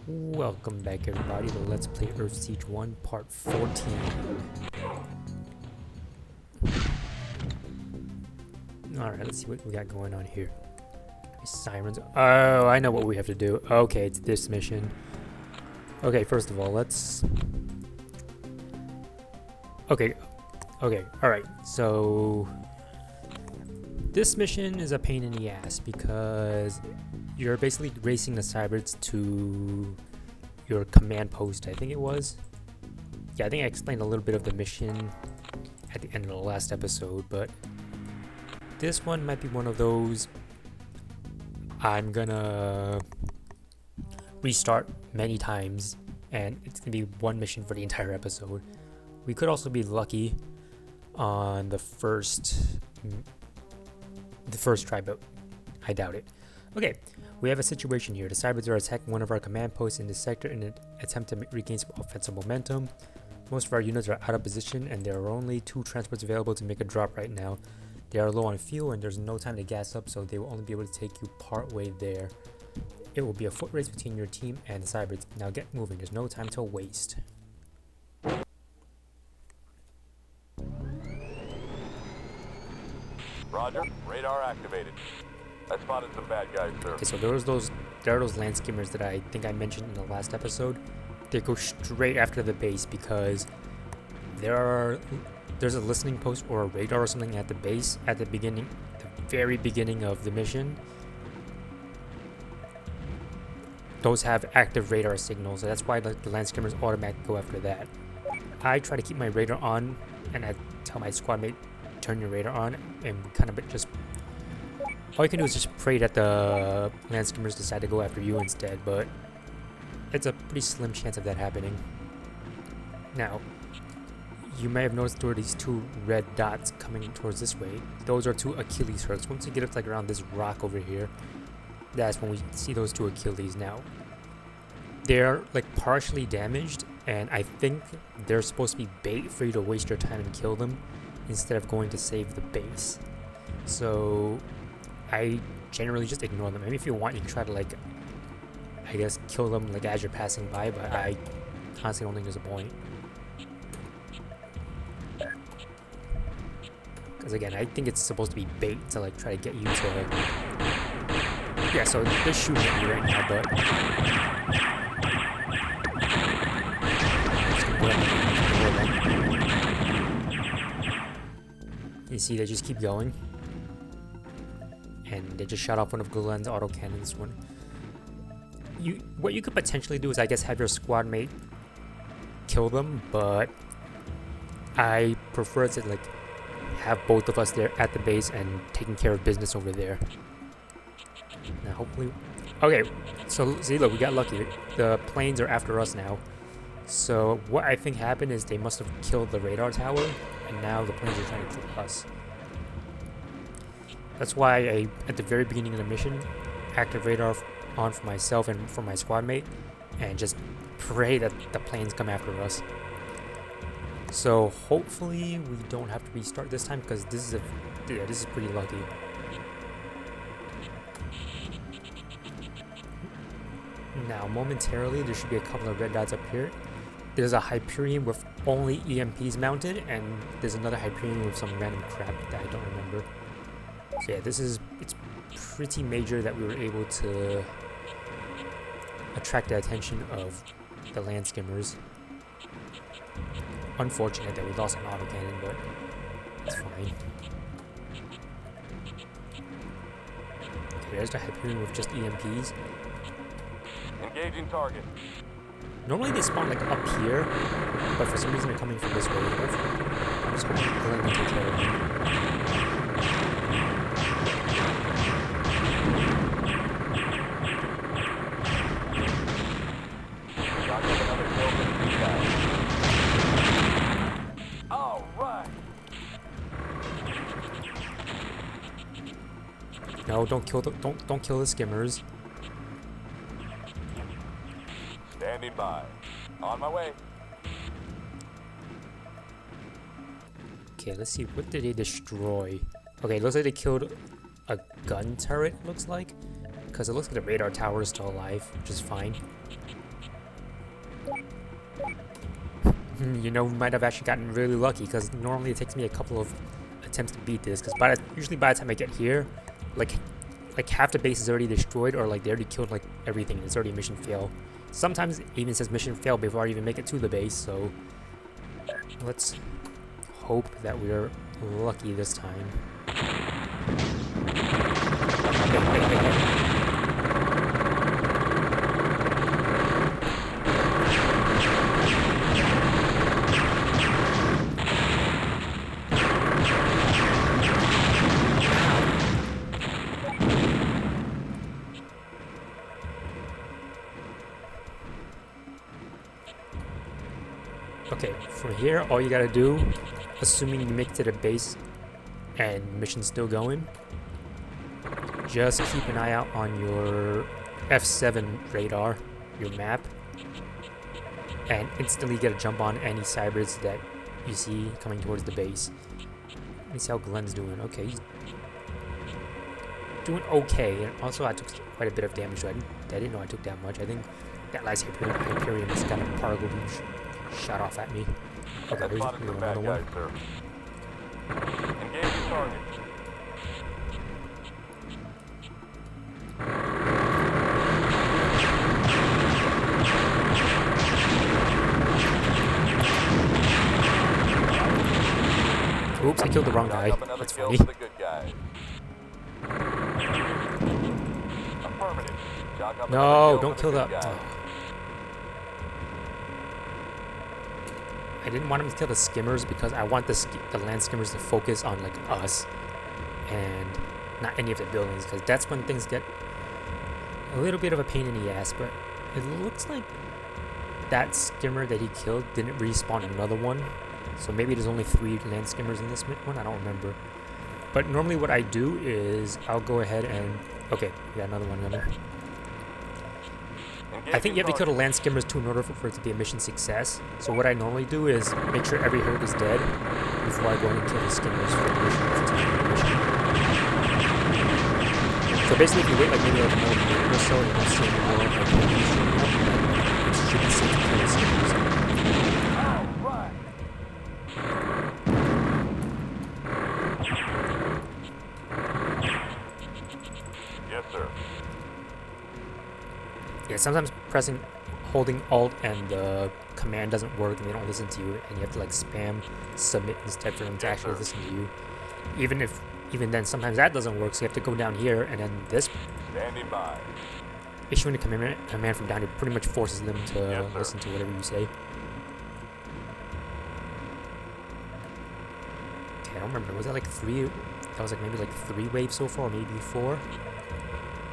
Welcome back everybody to Let's Play Earthsiege 1 Part 14. Alright, let's see what we got going on here. Sirens. Oh, I know what we have to do. Okay, it's this mission. Okay, first of all, let's... Okay, alright, so... This mission is a pain in the ass because you're basically racing the Cyberts to your command post, I think it was. Yeah, I think I explained a little bit of the mission at the end of the last episode, but this one might be one of those I'm gonna restart many times and it's gonna be one mission for the entire episode. We could also be lucky on the first try, but I doubt it. Okay, we have a situation here. The Cyberts are attacking one of our command posts in this sector in an attempt to regain some offensive momentum. Most of our units are out of position and there are only 2 transports available to make a drop right now. They are low on fuel and there's no time to gas up, so they will only be able to take you part way there. It will be a foot race between your team and the Cyberts. Now get moving, there's no time to waste. Roger, radar activated. I spotted some bad guys, sir. Okay, so there are those land skimmers that I think I mentioned in the last episode. They go straight after the base because there's a listening post or a radar or something at the base at the very beginning of the mission. Those have active radar signals, so that's why the land skimmers automatically go after that. I try to keep my radar on, and I tell my squad mate, turn your radar on, and we kind of just... All you can do is just pray that the land skimmers decide to go after you instead, but it's a pretty slim chance of that happening. Now, you may have noticed there are these 2 red dots coming towards this way. Those are 2 Achilles hooks. Once you get up like around this rock over here, that's when we see those 2 Achilles. Now, they're like partially damaged, and I think they're supposed to be bait for you to waste your time and kill them instead of going to save the base. So I generally just ignore them. I mean, if you want, you can try to, like, I guess, kill them, like, as you're passing by, but I honestly don't think there's a point. Because, again, I think it's supposed to be bait to, like, try to get you to, like... Yeah, so they're shooting at me right now, but... You see, they just keep going. And they just shot off one of Gulen's autocannons. What you could potentially do is, I guess, have your squad mate kill them, but I prefer to, like, have both of us there at the base and taking care of business over there. Now, hopefully... Okay, so, see, look, we got lucky. The planes are after us now. So, what I think happened is they must have killed the radar tower, and now the planes are trying to kill us. That's why I, at the very beginning of the mission, active radar on for myself and for my squad mate, and just pray that the planes come after us. So hopefully we don't have to restart this time, because this is pretty lucky. Now momentarily there should be a couple of red dots up here. There's a Hyperion with only EMPs mounted, and there's another Hyperion with some random crap that I don't remember. So yeah, it's pretty major that we were able to attract the attention of the land skimmers. Unfortunate that we lost an autocannon, but it's fine. Okay, there's the Hyperion with just EMPs. Engaging target. Normally they spawn like up here, but for some reason they're coming from this way. I'm just going to go ahead and take care of them. No, don't kill the skimmers. Standing by. On my way. Okay, let's see. What did they destroy? Okay, it looks like they killed a gun turret, looks like. Because it looks like the radar tower is still alive, which is fine. You know, we might have actually gotten really lucky because normally it takes me a couple of attempts to beat this. Because usually by the time I get here, like half the base is already destroyed, or like they already killed like everything. It's already a mission fail. Sometimes it even says mission fail before I even make it to the base. So let's hope that we're lucky this time. Hey. Okay, from here, all you gotta do, assuming you make it to the base and mission's still going, just keep an eye out on your F7 radar, your map, and instantly get a jump on any cybers that you see coming towards the base. Let me see how Glenn's doing. Okay, he's doing okay, and also I took quite a bit of damage, so I didn't know I took that much. I think that last Hyperion just got a particle beam shot off at me. Okay, there's another one. Engage your target. Oops, I killed the wrong guy. That's funny. No, don't kill the... Oh. I didn't want him to kill the skimmers because I want the land skimmers to focus on like us and not any of the buildings, because that's when things get a little bit of a pain in the ass. But it looks like that skimmer that he killed didn't respawn another one, so maybe there's only 3 land skimmers in this one. I don't remember. But normally what I do is I'll go ahead and... Okay, we got another one in there. I think you have to kill the land skimmers too in order for it to be a mission success. So what I normally do is make sure every herd is dead before I go in and kill the skimmers for the mission. So basically, if you wait like maybe like another minute or so, you don't see any more like enemies showing up, it should be safe to kill the skimmers. Yes, sir. Yeah, sometimes holding Alt and the command doesn't work and they don't listen to you, and you have to like spam submit instead for them to actually listen to you. Even then, sometimes that doesn't work, so you have to go down here, and then this standing by. Issuing a command from down here pretty much forces them to listen to whatever you say. Okay, I don't remember. Was that like 3? That was like maybe like 3 waves so far, or maybe 4.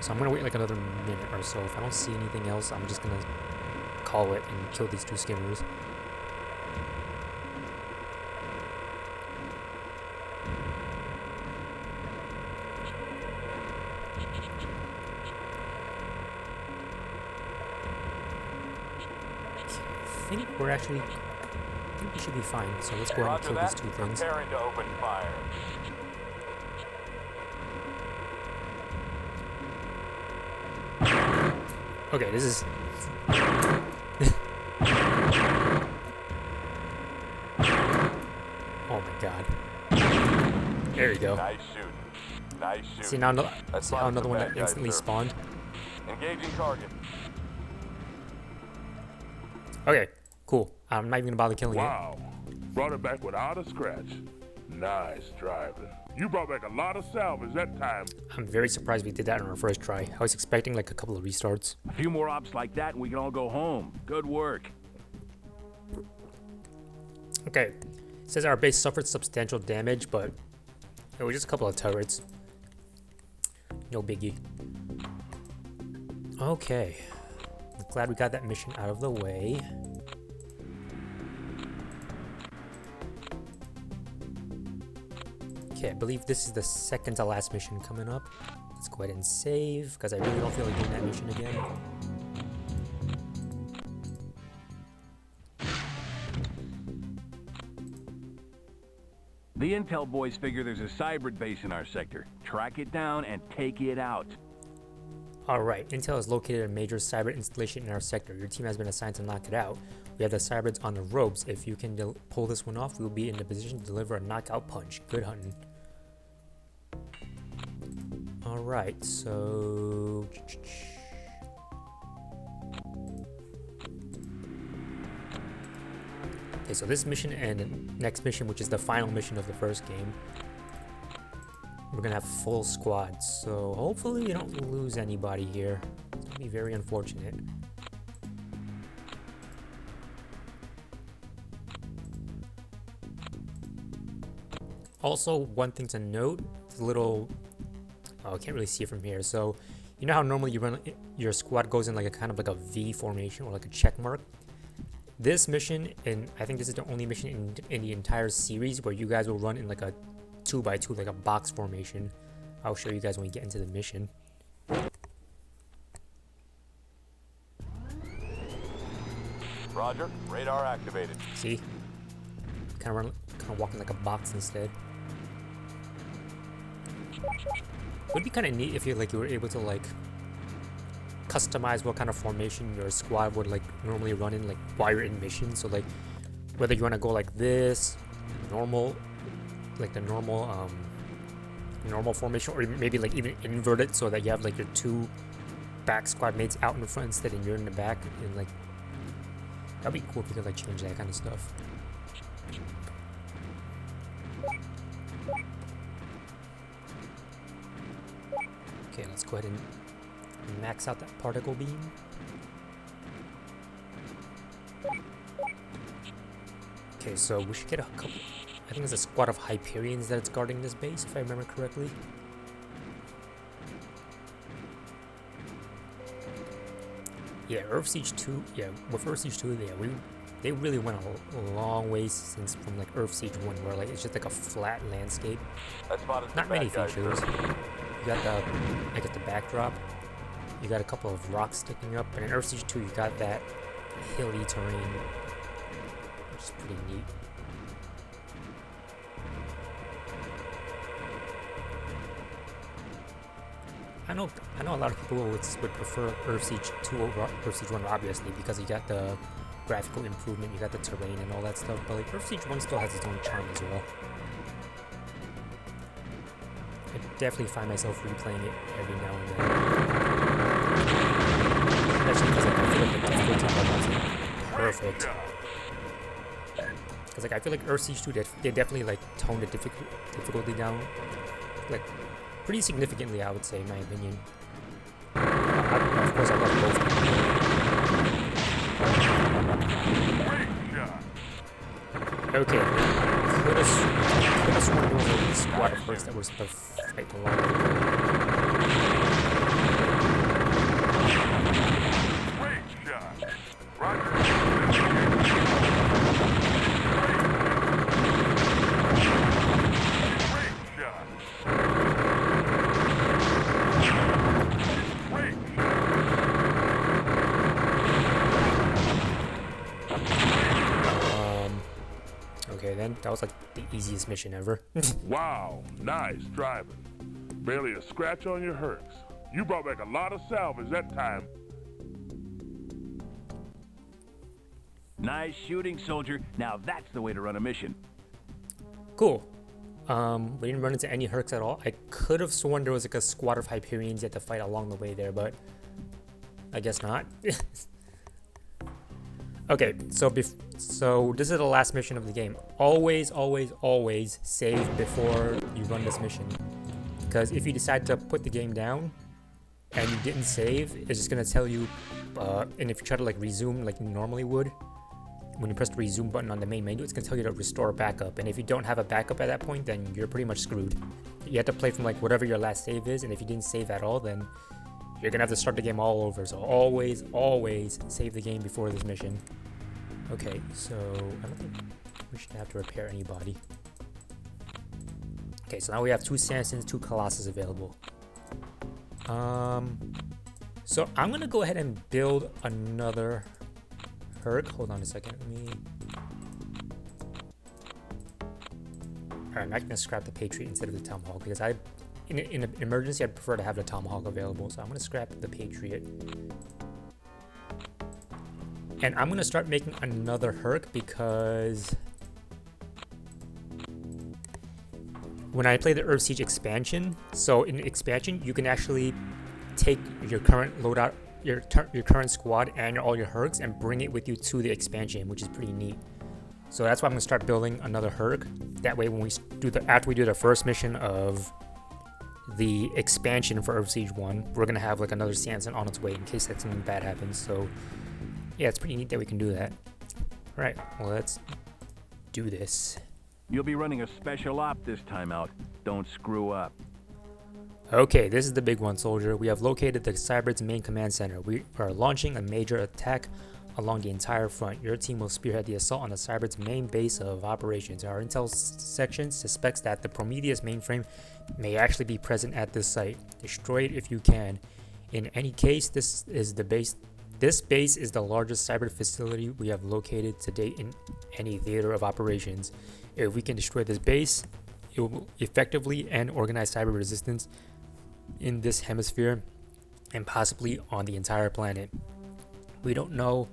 So I'm gonna wait like another minute or so. If I don't see anything else, I'm just gonna call it and kill these 2 skimmers. I think we should be fine. So let's go ahead and kill these 2 things. Preparing to open fire. Okay, this is... Oh my god. There you go. Nice shooting. Nice shooting. See how another one that instantly spawned? Engaging target. Okay, cool. I'm not even gonna bother killing it. Wow. Brought it back without a scratch. Nice driving. You brought back a lot of salvage that time. I'm very surprised we did that on our first try. I was expecting like a couple of restarts. A few more ops like that and we can all go home. Good work. Okay. It says our base suffered substantial damage, but it was just a couple of turrets. No biggie. Okay. I'm glad we got that mission out of the way. Okay, I believe this is the second to last mission coming up. Let's go ahead and save, because I really don't feel like doing that mission again. The intel boys figure there's a cyber base in our sector. Track it down and take it out. Alright, Intel has located a major cyber installation in our sector. Your team has been assigned to knock it out. We have the cybrids on the ropes. If you can pull this one off, we will be in the position to deliver a knockout punch. Good hunting. Alright, so... Okay, so this mission and the next mission, which is the final mission of the first game, we're gonna have full squads. So hopefully we don't lose anybody here. It's gonna be very unfortunate. Also, one thing to note, it's a little... Oh, I can't really see it from here. So, you know how normally you run your squad goes in like a kind of like a V formation or like a check mark? This mission, and I think this is the only mission in the entire series where you guys will run in like a 2x2, like a box formation. I'll show you guys when we get into the mission. Roger. Radar activated. See? Kind of walking like a box instead. It would be kind of neat if you were able to like customize what kind of formation your squad would like normally run in, like while you're in mission. So like whether you want to go like this, normal, like the normal formation, or maybe like even invert it so that you have like your two back squad mates out in the front instead and you're in the back, and like that'd be cool if you could like change that kind of stuff. Okay, let's go ahead and max out that particle beam. Okay, so we should get a couple... I think there's a squad of Hyperions that's guarding this base, if I remember correctly. Yeah, Earthsiege 2... Yeah, with Earthsiege 2, yeah, they really went a long way since from like Earthsiege 1, where like it's just like a flat landscape. Not many features. You got the, I guess, the backdrop. You got a couple of rocks sticking up, and in Earthsiege 2 you got that hilly terrain, which is pretty neat. I know a lot of people would prefer Earthsiege 2 over Earthsiege 1, obviously, because you got the graphical improvement, you got the terrain and all that stuff, but like Earthsiege 1 still has its own charm as well. I definitely find myself replaying it every now and then. Especially because like, I feel like the difficulty level is like, perfect. Because like I feel like Earthsiege 2, they definitely like toned the difficulty down, like pretty significantly, I would say, in my opinion. Of course, I love both. Okay, could have sworn there was a squad of first that was supposed to fight along the way. Great shot. Roger. Okay, then that was like the easiest mission ever. Wow, nice driving. Barely a scratch on your Hercs. You brought back a lot of salvage that time. Nice shooting, soldier. Now that's the way to run a mission. Cool. We didn't run into any Hercs at all. I could have sworn there was like a squad of Hyperions you had to fight along the way there, but I guess not. Okay, so this is the last mission of the game. Always, always, always save before you run this mission. Because if you decide to put the game down and you didn't save, it's just gonna tell you, and if you try to like resume like you normally would, when you press the resume button on the main menu, it's gonna tell you to restore backup. And if you don't have a backup at that point, then you're pretty much screwed. You have to play from like whatever your last save is, and if you didn't save at all, then you're gonna have to start the game all over. So always, always save the game before this mission. Okay, so I don't think we should have to repair anybody. Okay, so now we have 2 Sansons, 2 Colossus available. So I'm gonna go ahead and build another Herc. Hold on a second. Alright, I'm not gonna scrap the Patriot instead of the Tomahawk because I in an emergency, I'd prefer to have the Tomahawk available. So I'm gonna scrap the Patriot. And I'm gonna start making another Herc because when I play the Earthsiege expansion, so in the expansion you can actually take your current loadout, your current squad, and all your Hercs and bring it with you to the expansion, which is pretty neat. So that's why I'm gonna start building another Herc. That way, when we do after we do the first mission of the expansion for Earthsiege 1, we're gonna have like another Sanson on its way in case that something bad happens. So yeah, it's pretty neat that we can do that. All right, well, let's do this. You'll be running a special op this time out. Don't screw up. Okay, this is the big one, soldier. We have located the Cyber's main command center. We are launching a major attack along the entire front. Your team will spearhead the assault on the Cyber's main base of operations. Our intel section suspects that the Prometheus mainframe may actually be present at this site. Destroy it if you can. In any case, this base is the largest cyber facility we have located to date in any theater of operations. If we can destroy this base, it will effectively end organized cyber resistance in this hemisphere and possibly on the entire planet. We don't know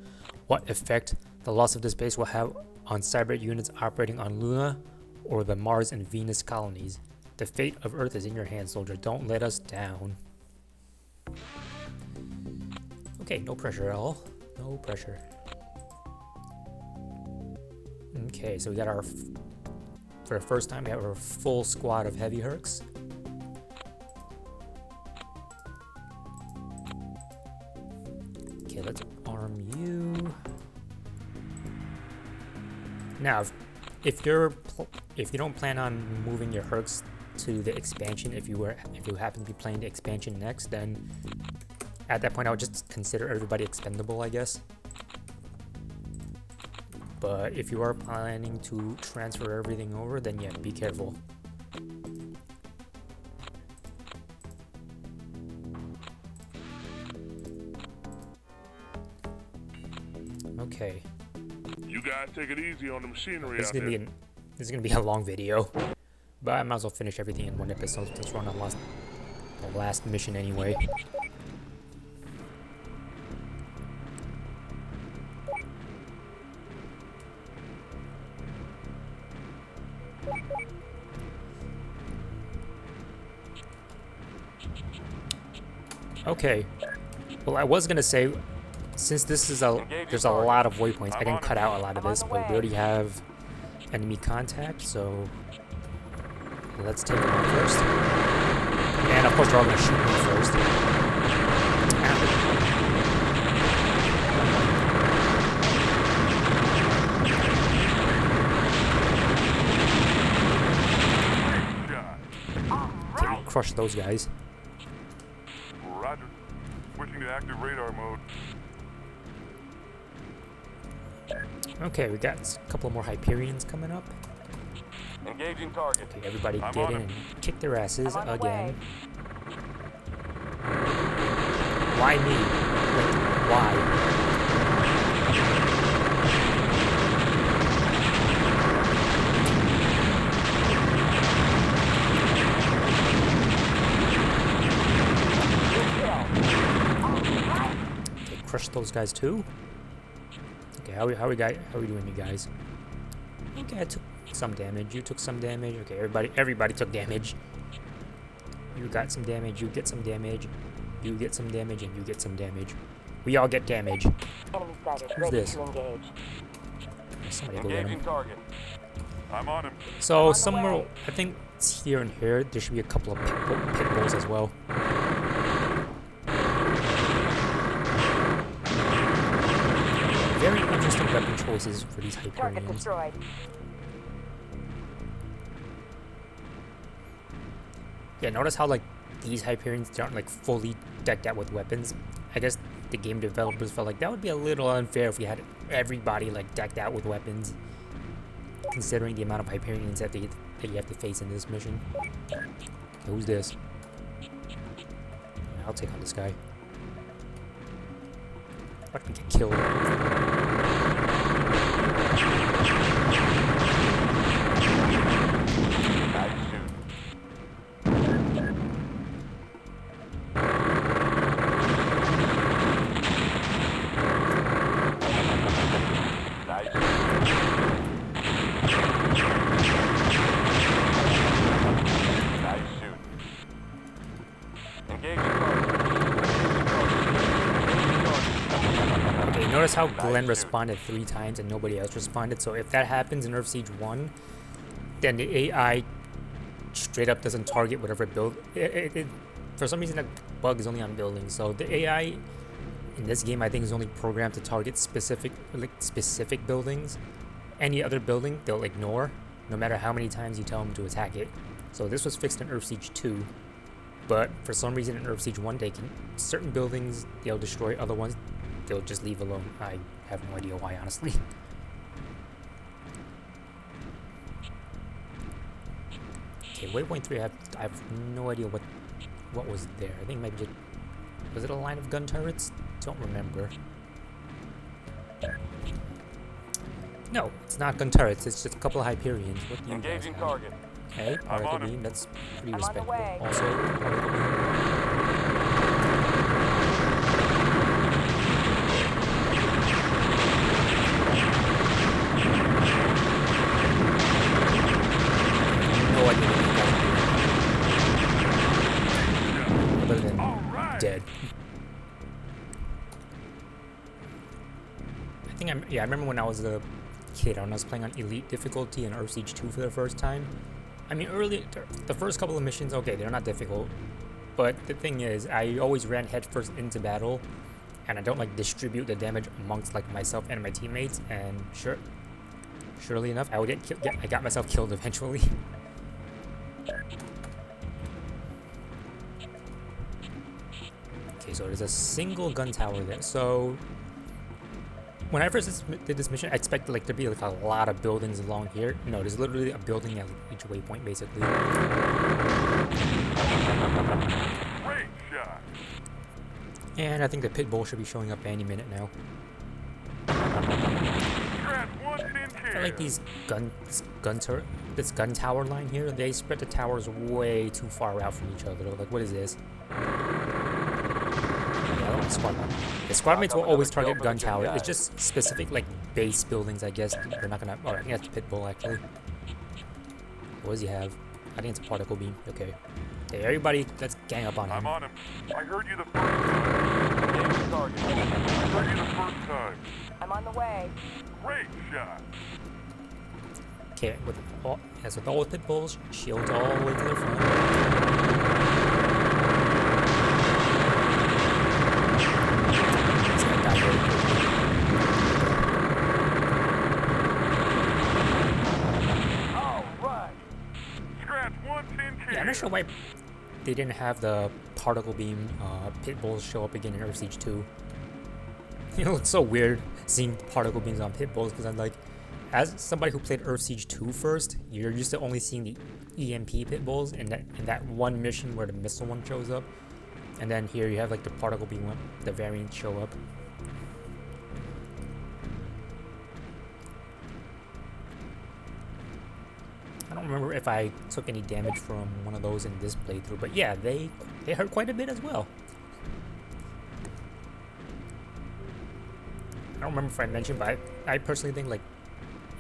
what effect the loss of this base will have on cyber units operating on Luna or the Mars and Venus colonies. The fate of Earth is in your hands, soldier. Don't let us down. Okay, no pressure at all. No pressure. Okay, so we got our, for the first time, we have our full squad of heavy Hercs. Okay, let's arm you. Now, if you don't plan on moving your Hercs to the expansion, if you happen to be playing the expansion next, then at that point I would just consider everybody expendable, I guess. But if you are planning to transfer everything over, then yeah, be careful. Okay. You guys take it easy on the machinery This out is there. this is gonna be a long video, but I might as well finish everything in one episode since we're on the last mission anyway. Okay. Well, I was gonna say, since this is there's a lot of waypoints, I can cut out a lot of this, but we already have enemy contact, so let's take them on first. And of course, they're all gonna shoot me first. Okay, crush those guys. Roger. Switching to active radar mode. Okay, we got a couple more Hyperions coming up. Engaging target. Okay, everybody I'm get on in it. and kick their asses I'm on the again. way. Why me? Like, why? Okay, crush those guys too. Okay, how are we doing, you guys? Okay, I took some damage. You took some damage. Okay, everybody took damage. You got some damage. You get some damage. You get some damage, and you get some damage. We all get damage. Enemy sighted. Who's Ready this? to engage. Somebody go get Engaging him. target. I'm on him. So somewhere, I think it's here and here, there should be a couple of pit bulls as well. Very interesting weapon choices for these Target Hyperions. destroyed. Yeah, notice how like these Hyperions aren't like fully decked out with weapons. I guess the game developers felt like that would be a little unfair if we had everybody like decked out with weapons, considering the amount of Hyperions that you have to face in this mission. Okay, who's this? I'll take on this guy. About to get killed. Nice shoot. notice how Glenn responded 3 times and nobody else responded? So if that happens in Earthsiege 1, then the AI straight up doesn't target whatever build. For some reason, that bug is only on buildings. So the AI in this game, I think, is only programmed to target specific buildings. Any other building, they'll ignore, no matter how many times you tell them to attack it. So this was fixed in Earthsiege 2, but for some reason in Earthsiege 1, certain buildings they'll destroy, other ones they'll just leave alone. I have no idea why, honestly. Okay, waypoint 3, I have no idea what was there. I think maybe just, was it a line of gun turrets? Don't remember. No, it's not gun turrets. It's just a couple of Hyperions. What do you guys Engaging have? target. Okay, particle beam. That's pretty respectable. way. Also, particle beam. No idea what you guys do. Other than dead. I remember when I was a kid, when I was playing on Elite difficulty in Earthsiege 2 for the first time. I mean, the first couple of missions, okay, they're not difficult. But the thing is, I always ran headfirst into battle, and I don't like distribute the damage amongst like myself and my teammates. And surely enough, I would get killed. I got myself killed eventually. Okay, so there's a single gun tower there. So when I first did this mission, I expected like to be like a lot of buildings along here. No, there's literally a building at each waypoint, basically. Great shot. And I think the pit bull should be showing up any minute now. Scratch one in I like these this gun tower line here. They spread the towers way too far out from each other. Like, what is this? The squad mates will always target gun tower. It's just specific like base buildings, I guess. They're not gonna. Oh, I think that's the pit bull actually. What does he have? I think it's a particle beam. Okay. Hey, everybody, let's gang up on him. I'm on him. I heard you the first time. Engaging target. I heard you the first time. I'm on the way. Great shot. Okay, with all the pit bulls, shields all the way to the front. Yeah, I'm not sure why they didn't have the particle beam pit bulls show up again in Earthsiege 2. You know, it's so weird seeing particle beams on pit bulls because I'm like, as somebody who played Earthsiege 2 first, you're used to only seeing the EMP pit bulls in that one mission where the missile one shows up, and then here you have like the particle beam one, the variant show up. I don't remember if I took any damage from one of those in this playthrough, but yeah, they hurt quite a bit as well. I don't remember if I mentioned, but I personally think like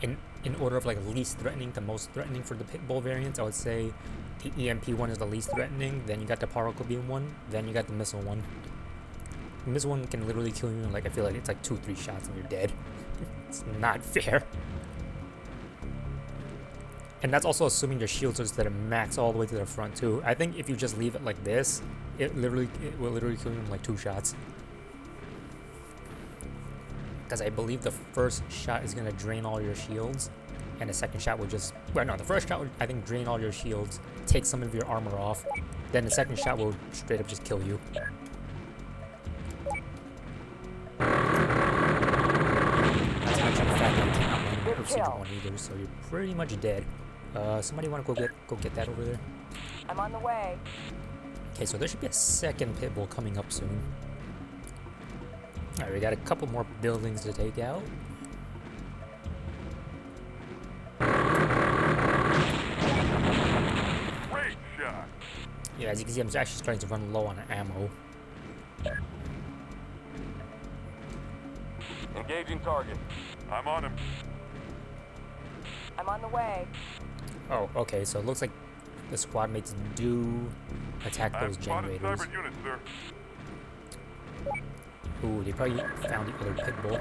in order of like least threatening to most threatening for the pit bull variants, I would say the EMP one is the least threatening, then you got the particle beam one, then you got the missile one. The missile one can literally kill you in like, I feel like it's like 2-3 shots and you're dead. It's not fair. And that's also assuming your shields are just at a max all the way to the front too. I think if you just leave it like this, it will literally kill you in like 2 shots. Because I believe the first shot is gonna drain all your shields, and the second shot will just, well no, the first shot would I think drain all your shields, take some of your armor off, then the second shot will straight up just kill you. Not to mention the fact that you cannot run Earthsiege 1 either, so you're pretty much dead. Somebody want to go get that over there? I'm on the way. Okay, so there should be a second pit bull coming up soon. Alright, we got a couple more buildings to take out. Great shot. Yeah, as you can see, I'm actually starting to run low on ammo. Engaging target. I'm on him. I'm on the way. Oh, okay, so it looks like the squad mates do attack I've those spotted generators. cyber units, sir. Ooh, they probably found the other pit bull.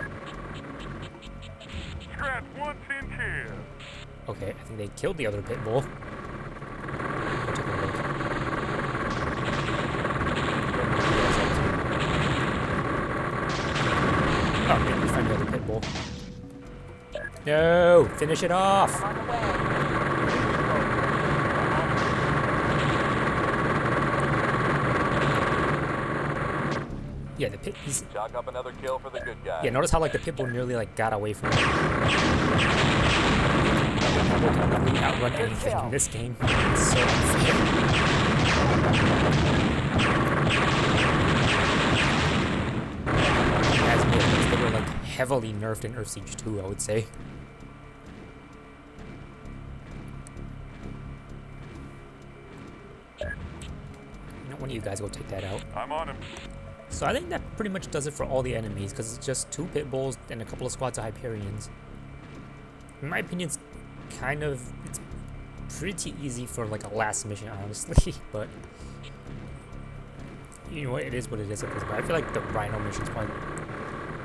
Scratch 110 kills. Okay, I think they killed the other pit bull. Go take a look. Oh, maybe we find the other pit bull. No! Finish it off! I'm on the way. Yeah, the pit. Chalk up another kill for the good guy. Yeah, notice how like the pit bull nearly like got away from him. Pit bull can really outrun anything in this game. It's so unfair. As they were like heavily nerfed in Earthsiege 2, I would say. You know, one of you guys go take that out. I'm on him. So I think that pretty much does it for all the enemies, because it's just 2 pit bulls and a couple of squads of Hyperions. In my opinion, it's pretty easy for like a last mission, honestly. But you know what, it is what it is at this point. I feel like the Rhino mission is probably.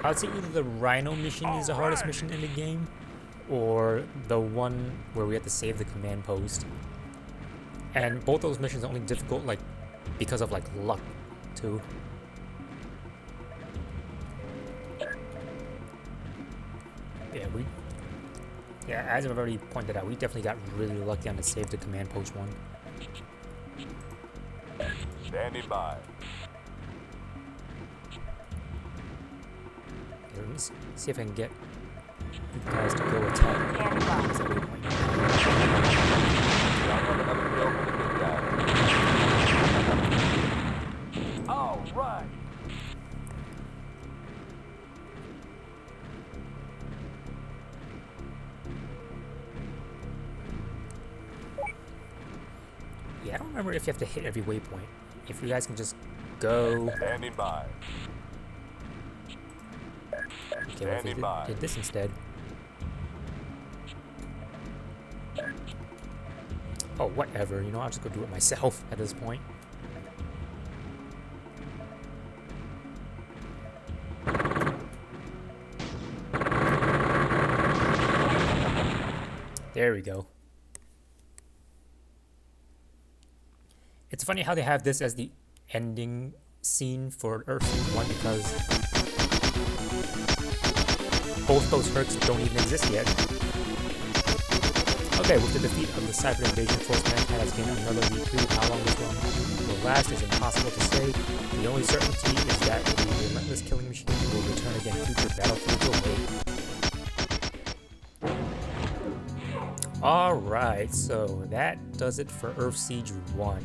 I would say either the Rhino mission is the hardest mission in the game, or the one where we have to save the command post. And both those missions are only difficult like because of like luck, too. Yeah, as I've already pointed out, we definitely got really lucky on the save the command post one. Standing by. Okay, let me see if I can get you guys to go attack. Standing by. Is that waypoint? Chalk up another kill for the good guy. All right. Yeah, I don't remember if you have to hit every waypoint. If you guys can just go. Standing by. Okay, well, if we did this instead. Oh, whatever. You know, I'll just go do it myself at this point. There we go. It's funny how they have this as the ending scene for Earthsiege 1 because both those Hercs don't even exist yet. Okay, with the defeat of the cyber invasion force, mankind has gained another reprieve. How long this one will last is impossible to say. The only certainty is that the relentless killing machine will return again. Future battlefields await. Alright, so that does it for Earthsiege 1.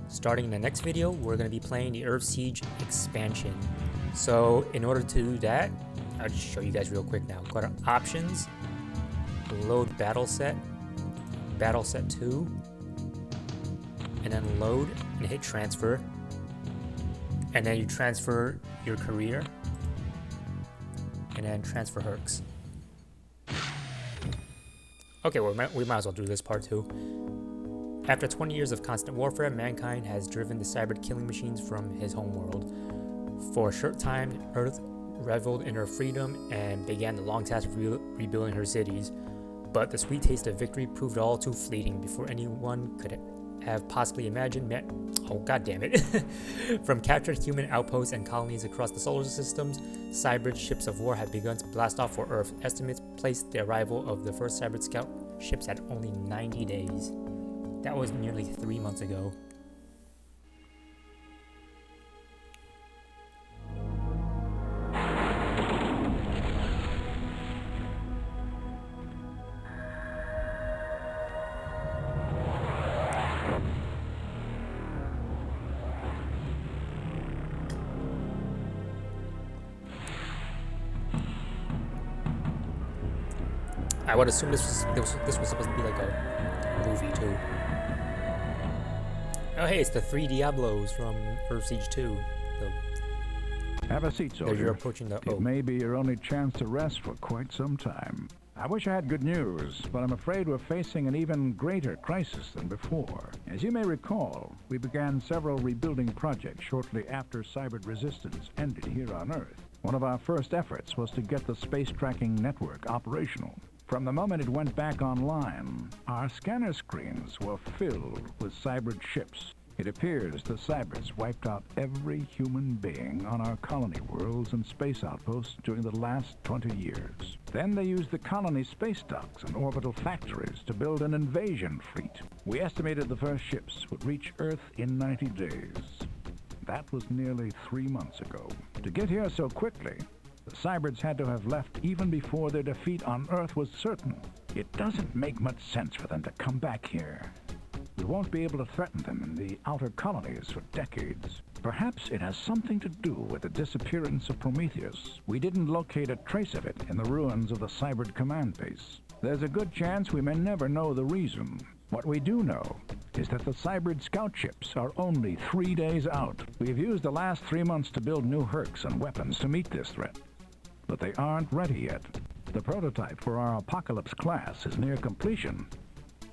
Starting in the next video, we're going to be playing the Earthsiege expansion. So in order to do that, I'll just show you guys real quick now. Go to Options, Load Battle Set 2, and then Load and hit Transfer. And then you transfer your career, and then transfer Hercs. Okay, well, we might as well do this part too. After 20 years of constant warfare, mankind has driven the cyber killing machines from his homeworld. For a short time, Earth reveled in her freedom and began the long task of rebuilding her cities. But the sweet taste of victory proved all too fleeting before anyone could have possibly imagined. Oh, god damn it. From captured human outposts and colonies across the solar systems, cyber ships of war had begun to blast off for Earth. Estimates placed the arrival of the first cyber scout ships at only 90 days. That was nearly 3 months ago. I would assume this was supposed to be like a movie too. Oh hey, it's the 3 Diablos from Earthsiege 2. Have a seat, You're soldier. approaching the. It may be your only chance to rest for quite some time. I wish I had good news, but I'm afraid we're facing an even greater crisis than before. As you may recall, we began several rebuilding projects shortly after cyber resistance ended here on Earth. One of our first efforts was to get the space tracking network operational. From the moment it went back online, our scanner screens were filled with cybered ships. It appears the Cybers wiped out every human being on our colony worlds and space outposts during the last 20 years. Then they used the colony space docks and orbital factories to build an invasion fleet. We estimated the first ships would reach Earth in 90 days. That was nearly 3 months ago. To get here so quickly, the Cybers had to have left even before their defeat on Earth was certain. It doesn't make much sense for them to come back here. We won't be able to threaten them in the outer colonies for decades. Perhaps it has something to do with the disappearance of Prometheus. We didn't locate a trace of it in the ruins of the Cyber command base. There's a good chance we may never know the reason. What we do know is that the Cyber scout ships are only 3 days out. We've used the last 3 months to build new Hercs and weapons to meet this threat, but they aren't ready yet. The prototype for our Apocalypse class is near completion,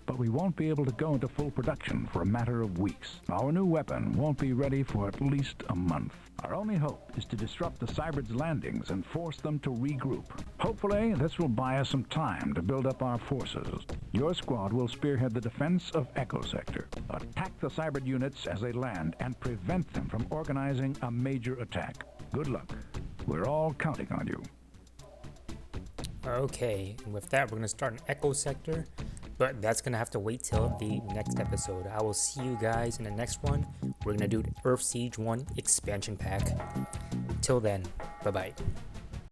but we won't be able to go into full production for a matter of weeks. Our new weapon won't be ready for at least a month. Our only hope is to disrupt the Cybers' landings and force them to regroup. Hopefully, this will buy us some time to build up our forces. Your squad will spearhead the defense of Echo Sector. Attack the Cyber units as they land and prevent them from organizing a major attack. Good luck. We're all counting on you. Okay, and with that, we're going to start an Echo Sector, but that's going to have to wait till the next episode. I will see you guys in the next one. We're going to do Earthsiege 1 expansion pack. Till then, bye-bye.